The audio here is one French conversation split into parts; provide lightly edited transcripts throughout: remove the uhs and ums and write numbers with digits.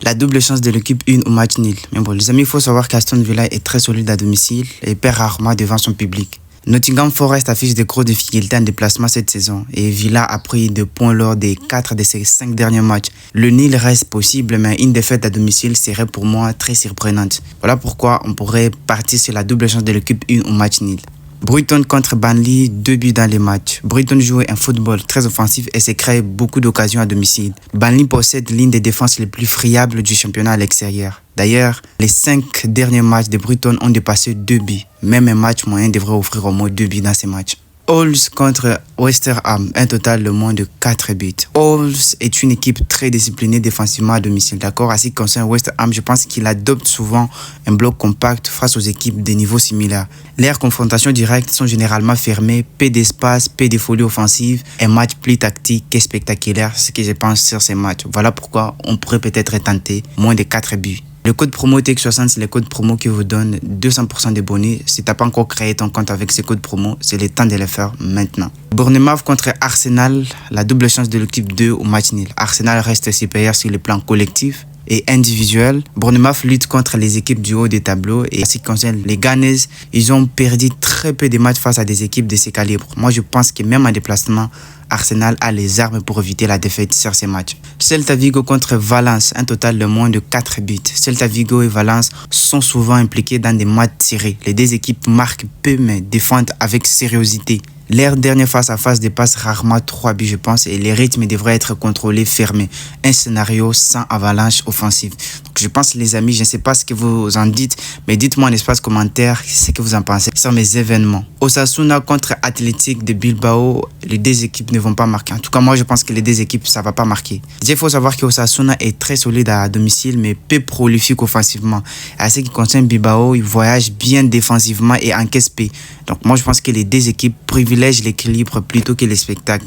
La double chance de l'équipe 1 au match nul. Mais bon, les amis, il faut savoir qu'Aston Villa est très solide à domicile et perd rarement devant son public. Nottingham Forest affiche de grosses difficultés en déplacement cette saison et Villa a pris 2 points lors des 4 de ses 5 derniers matchs. Le nul reste possible, mais une défaite à domicile serait pour moi très surprenante. Voilà pourquoi on pourrait partir sur la double chance de l'équipe 1 au match nul. Brighton contre Burnley, 2 buts dans les matchs. Brighton joue un football très offensif et se crée beaucoup d'occasions à domicile. Burnley possède l'une des défenses les plus friables du championnat à l'extérieur. D'ailleurs, les 5 derniers matchs de Brighton ont dépassé 2 buts. Même un match moyen devrait offrir au moins 2 buts dans ces matchs. Wolves contre West Ham, un total de moins de 4 buts. Wolves est une équipe très disciplinée défensivement à domicile, d'accord. À ce qui concerne West Ham, je pense qu'il adopte souvent un bloc compact face aux équipes de niveaux similaires. Leurs confrontations directes sont généralement fermées, peu d'espace, peu de folie offensive, un match plus tactique que spectaculaire, ce que je pense sur ces matchs. Voilà pourquoi on pourrait peut-être tenter moins de 4 buts. Le code promo TEC60, c'est le code promo qui vous donne 200% de bonus. Si tu n'as pas encore créé ton compte avec ce code promo, c'est le temps de le faire maintenant. Bournemouth contre Arsenal, la double chance de l'équipe 2 au match nul. Arsenal reste supérieur sur le plan collectif et individuel. Bournemouth lutte contre les équipes du haut des tableaux et en ce qui concerne les Gunners, ils ont perdu très peu de matchs face à des équipes de ce calibre. Moi, je pense que même en déplacement, Arsenal a les armes pour éviter la défaite sur ces matchs. Celta Vigo contre Valence, un total de moins de 4 buts. Celta Vigo et Valence sont souvent impliqués dans des matchs tirés. Les deux équipes marquent peu mais défendent avec sérieuxité. Leur dernier face-à-face dépasse rarement 3 buts, je pense, et les rythmes devraient être contrôlés, fermés. Un scénario sans avalanche offensive. Donc, je pense, les amis, je ne sais pas ce que vous en dites, mais dites-moi en espace commentaire ce que vous en pensez sur mes événements. Osasuna contre Athletic de Bilbao, les deux équipes ne vont pas marquer. En tout cas, moi, je pense que les deux équipes, ça ne va pas marquer. Il faut savoir que Osasuna est très solide à domicile, mais peu prolifique offensivement. À ce qui concerne Bilbao, il voyage bien défensivement et encaisse peu. Donc, moi, je pense que les deux équipes privilègent l'équilibre plutôt que le spectacle.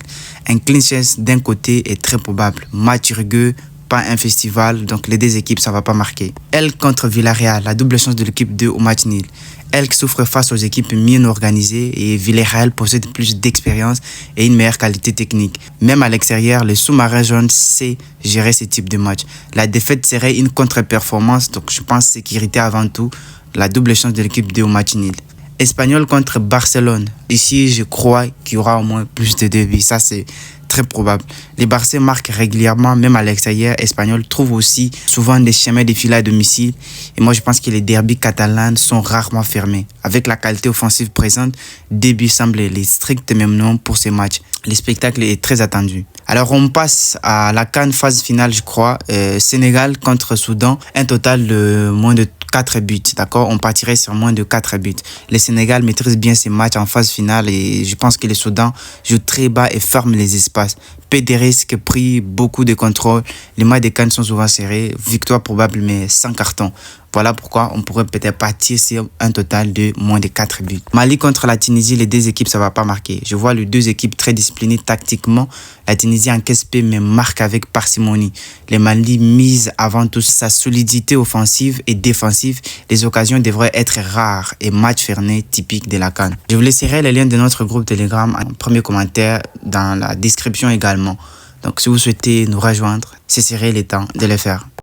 Un clean sheet d'un côté est très probable. Match rugueux, pas un festival, donc les deux équipes, ça ne va pas marquer. Elle contre Villarreal, la double chance de l'équipe 2 au match nul. Elle souffre face aux équipes mieux organisées et Villarreal possède plus d'expérience et une meilleure qualité technique. Même à l'extérieur, le sous-marin jaune sait gérer ce type de match. La défaite serait une contre-performance, donc je pense sécurité avant tout. La double chance de l'équipe 2 au match nul. Espagnol contre Barcelone. Ici, je crois qu'il y aura au moins plus de 2 buts. Ça, c'est très probable. Les Barçais marquent régulièrement, même à l'extérieur. Espagnol trouve aussi souvent des chemins de filet à domicile. Et moi, je pense que les derbys catalans sont rarement fermés. Avec la qualité offensive présente, 2 buts semblent les stricts minimum pour ces matchs. Le spectacle est très attendu. Alors, on passe à la CAN phase finale, je crois. Sénégal contre Soudan. Un total de moins de 4 buts, d'accord. On partirait sur moins de 4 buts. Le Sénégal maîtrise bien ses matchs en phase finale et je pense que le Soudan joue très bas et ferme les espaces. Peu de risques pris, beaucoup de contrôle. Les matchs de CAN sont souvent serrés. Victoire probable, mais sans carton. Voilà pourquoi on pourrait peut-être partir sur un total de moins de 4 buts. Mali contre la Tunisie, les deux équipes, ça ne va pas marquer. Je vois les deux équipes très disciplinées tactiquement. La Tunisie encaisse peu, mais marque avec parcimonie. Les Mali misent avant tout sa solidité offensive et défensive. Les occasions devraient être rares et match fermé typique de la CAN. Je vous laisserai les liens de notre groupe Telegram en premier commentaire dans la description également. Donc si vous souhaitez nous rejoindre, ce serait le temps de le faire.